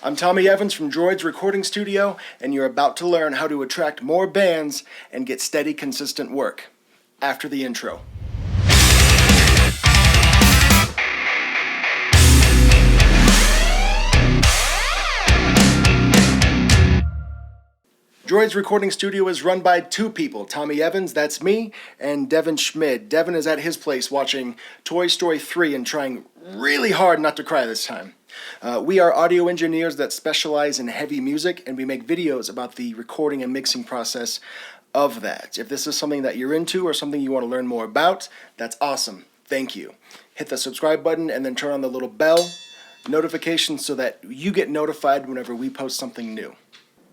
I'm Tommy Evans from DROIDS Recording Studio, and you're about to learn how to attract more bands and get steady, consistent work. After the intro. DROIDS Recording Studio is run by two people, Tommy Evans, that's me, and Devin Schmid. Devin is at his place watching Toy Story 3 and trying really hard not to cry this time. We are audio engineers that specialize in heavy music, and we make videos about the recording and mixing process of that. If this is something that you're into or something you want to learn more about, that's awesome. Thank you. Hit the subscribe button and then turn on the little bell notification so that you get notified whenever we post something new.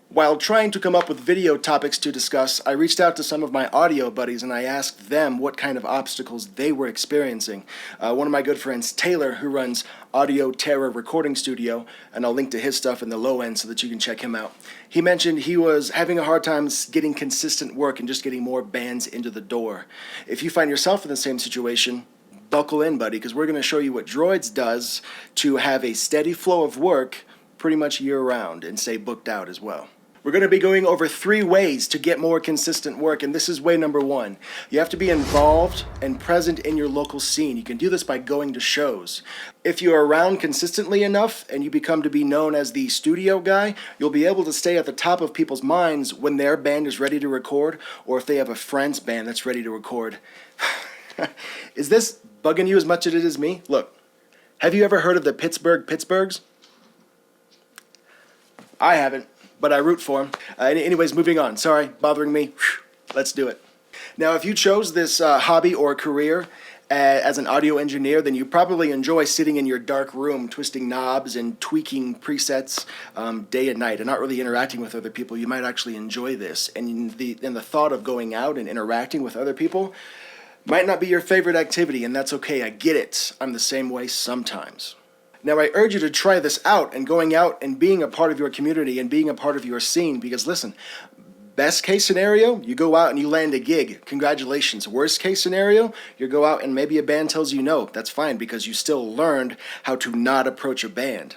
While trying to come up with video topics to discuss, I reached out to some of my audio buddies and I asked them what kind of obstacles they were experiencing. One of my good friends, Taylor, who runs Audio Terror Recording Studio, and I'll link to his stuff in the low end so that you can check him out. He mentioned he was having a hard time getting consistent work and just getting more bands into the door. If you find yourself in the same situation, buckle in, buddy, because we're going to show you what DROIDS does to have a steady flow of work pretty much year-round and stay booked out as well. We're going to be going over 3 ways to get more consistent work, and this is way number 1. You have to be involved and present in your local scene. You can do this by going to shows. If you're around consistently enough and you become to be known as the studio guy, you'll be able to stay at the top of people's minds when their band is ready to record, or if they have a friend's band that's ready to record. Is this bugging you as much as it is me? Look, have you ever heard of the Pittsburghs? I haven't, but I root for them. Anyways, moving on. Sorry, bothering me. Let's do it. Now, if you chose this hobby or career as an audio engineer, then you probably enjoy sitting in your dark room, twisting knobs and tweaking presets day and night, and not really interacting with other people. You might actually enjoy this, and the thought of going out and interacting with other people might not be your favorite activity, and that's okay. I get it. I'm the same way sometimes. Now, I urge you to try this out and going out and being a part of your community and being a part of your scene, because listen, best case scenario, you go out and you land a gig. Congratulations. Worst case scenario, you go out and maybe a band tells you no. That's fine, because you still learned how to not approach a band.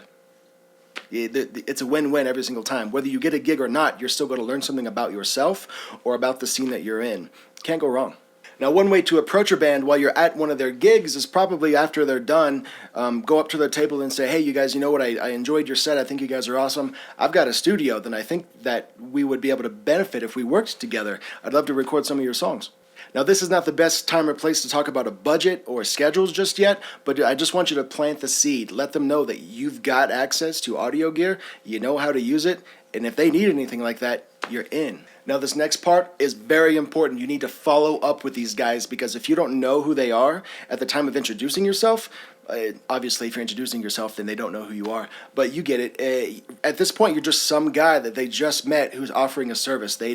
It's a win-win every single time. Whether you get a gig or not, you're still going to learn something about yourself or about the scene that you're in. Can't go wrong. Now, one way to approach a band while you're at one of their gigs is probably after they're done, go up to their table and say, hey, you guys, you know what, I enjoyed your set, I think you guys are awesome. I've got a studio, then I think that we would be able to benefit if we worked together. I'd love to record some of your songs. Now, this is not the best time or place to talk about a budget or schedules just yet, but I just want you to plant the seed. Let them know that you've got access to audio gear, you know how to use it, and if they need anything like that, you're in. Now, this next part is very important. You need to follow up with these guys, because if you don't know who they are at the time of introducing yourself, obviously if you're introducing yourself, then they don't know who you are, but you get it. At this point, you're just some guy that they just met who's offering a service. They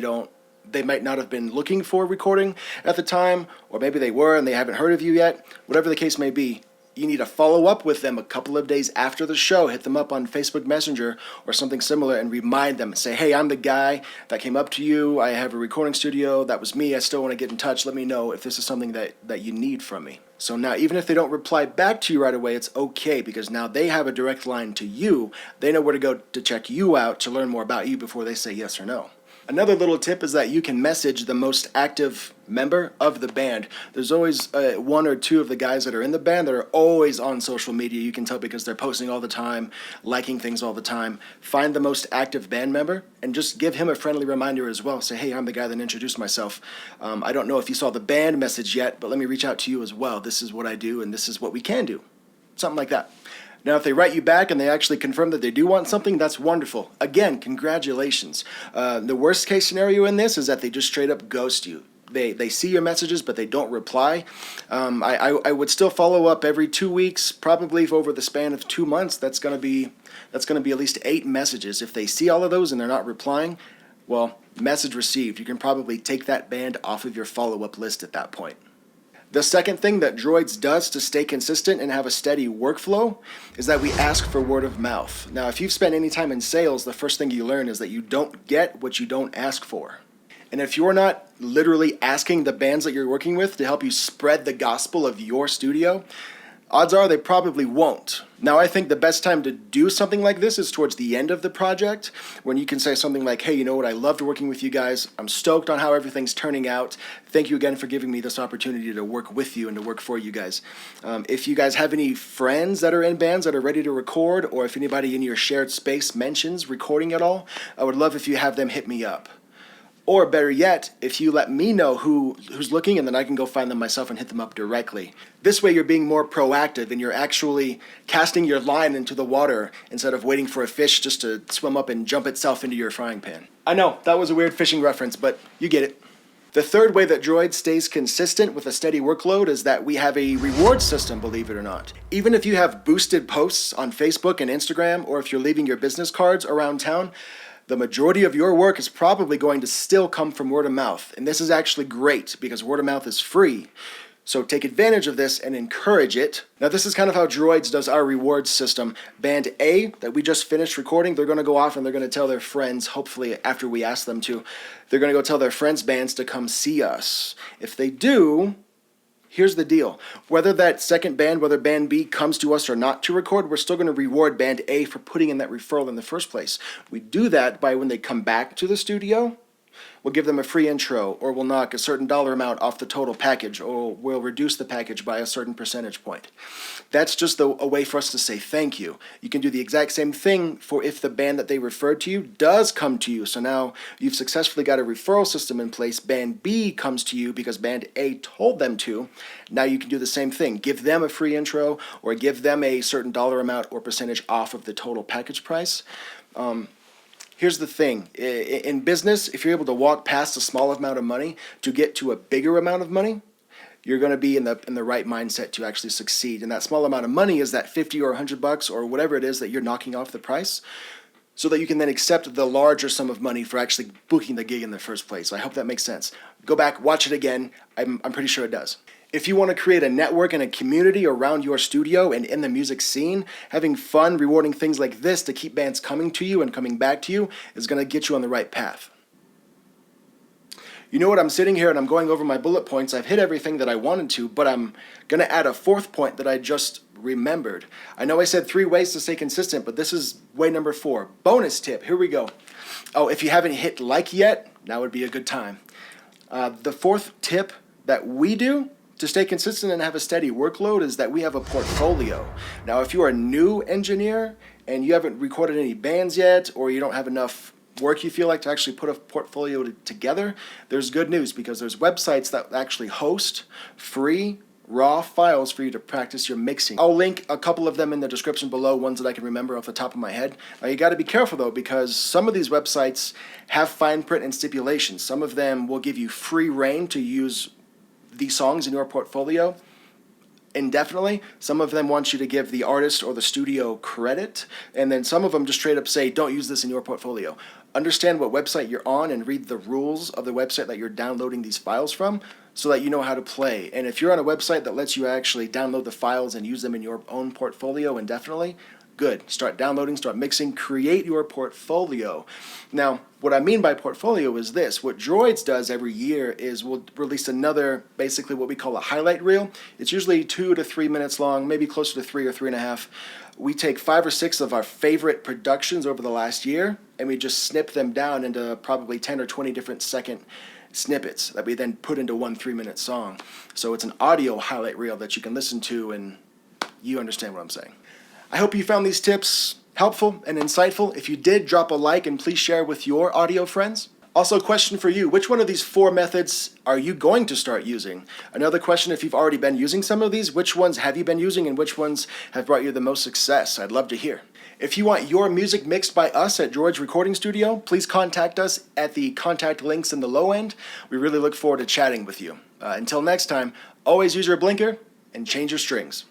might not have been looking for recording at the time, or maybe they were and they haven't heard of you yet. Whatever the case may be, you need to follow up with them a couple of days after the show. Hit them up on Facebook Messenger or something similar and remind them. Say, hey, I'm the guy that came up to you. I have a recording studio. That was me. I still want to get in touch. Let me know if this is something that you need from me. So now, even if they don't reply back to you right away, it's okay, because now they have a direct line to you. They know where to go to check you out to learn more about you before they say yes or no. Another little tip is that you can message the most active member of the band. There's always 1 or 2 of the guys that are in the band that are always on social media. You can tell because they're posting all the time, liking things all the time. Find the most active band member and just give him a friendly reminder as well. Say, hey, I'm the guy that introduced myself. I don't know if you saw the band message yet, but let me reach out to you as well. This is what I do, and this is what we can do. Something like that. Now, if they write you back and they actually confirm that they do want something, that's wonderful. Again, congratulations. The worst case scenario in this is that they just straight up ghost you. They see your messages, but they don't reply. I would still follow up every 2 weeks, probably over the span of 2 months. That's going to be at least 8 messages. If they see all of those and they're not replying, well, message received. You can probably take that band off of your follow-up list at that point. The second thing that DROIDS does to stay consistent and have a steady workflow is that we ask for word of mouth. Now, if you've spent any time in sales, the first thing you learn is that you don't get what you don't ask for. And if you're not literally asking the bands that you're working with to help you spread the gospel of your studio, Odds are they probably won't. Now, I think the best time to do something like this is towards the end of the project, when you can say something like, hey, you know what, I loved working with you guys. I'm stoked on how everything's turning out. Thank you again for giving me this opportunity to work with you and to work for you guys. If you guys have any friends that are in bands that are ready to record, or if anybody in your shared space mentions recording at all, I would love if you have them hit me up. Or better yet, if you let me know who's looking, and then I can go find them myself and hit them up directly. This way you're being more proactive and you're actually casting your line into the water instead of waiting for a fish just to swim up and jump itself into your frying pan. I know, that was a weird fishing reference, but you get it. The third way that Droids stays consistent with a steady workload is that we have a reward system, believe it or not. Even if you have boosted posts on Facebook and Instagram, or if you're leaving your business cards around town, the majority of your work is probably going to still come from word of mouth. And this is actually great because word of mouth is free. So take advantage of this and encourage it. Now, this is kind of how Droids does our rewards system. Band A that we just finished recording, they're going to go off and they're going to tell their friends, hopefully after we ask them to, they're going to go tell their friends' bands to come see us. If they do, here's the deal. Whether that second band, whether band B comes to us or not to record, we're still going to reward band A for putting in that referral in the first place. We do that by when they come back to the studio, we'll give them a free intro, or we'll knock a certain dollar amount off the total package, or we'll reduce the package by a certain percentage point. That's just a way for us to say thank you. You can do the exact same thing for if the band that they referred to you does come to you. So now you've successfully got a referral system in place. Band B comes to you because band A told them to. Now you can do the same thing. Give them a free intro, or give them a certain dollar amount or percentage off of the total package price. Here's the thing. In business, if you're able to walk past a small amount of money to get to a bigger amount of money, you're going to be in the right mindset to actually succeed. And that small amount of money is that 50 or $100 or whatever it is that you're knocking off the price, so that you can then accept the larger sum of money for actually booking the gig in the first place. I hope that makes sense. Go back, watch it again. I'm pretty sure it does. If you want to create a network and a community around your studio and in the music scene, having fun, rewarding things like this to keep bands coming to you and coming back to you is going to get you on the right path. You know what, I'm sitting here and I'm going over my bullet points. I've hit everything that I wanted to, but I'm going to add a fourth point that I just remembered. I know I said 3 ways to stay consistent, but this is way number 4. Bonus tip, here we go. Oh, if you haven't hit like yet, now would be a good time. The fourth tip that we do to stay consistent and have a steady workload is that we have a portfolio. Now, if you're a new engineer and you haven't recorded any bands yet, or you don't have enough work you feel like to actually put a portfolio together, there's good news, because there's websites that actually host free raw files for you to practice your mixing. I'll link a couple of them in the description below, ones that I can remember off the top of my head. Now, you got to be careful though, because some of these websites have fine print and stipulations. Some of them will give you free reign to use these songs in your portfolio indefinitely. Some of them want you to give the artist or the studio credit, and then some of them just straight up say, don't use this in your portfolio. Understand what website you're on and read the rules of the website that you're downloading these files from, so that you know how to play. And if you're on a website that lets you actually download the files and use them in your own portfolio indefinitely, good. Start downloading, start mixing, create your portfolio. Now, what I mean by portfolio is this. What Droids does every year is we'll release another, basically what we call a highlight reel. It's usually 2 to 3 minutes long, maybe closer to 3 or 3.5. We take 5 or 6 of our favorite productions over the last year, and we just snip them down into probably 10 or 20 different second snippets that we then put into one 3-minute song. So it's an audio highlight reel that you can listen to, and you understand what I'm saying. I hope you found these tips helpful and insightful. If you did, drop a like and please share with your audio friends. Also, question for you, which one of these 4 methods are you going to start using? Another question, if you've already been using some of these, which ones have you been using and which ones have brought you the most success? I'd love to hear. If you want your music mixed by us at Droids Recording Studio, please contact us at the contact links in the low end. We really look forward to chatting with you. Until next time, always use your blinker and change your strings.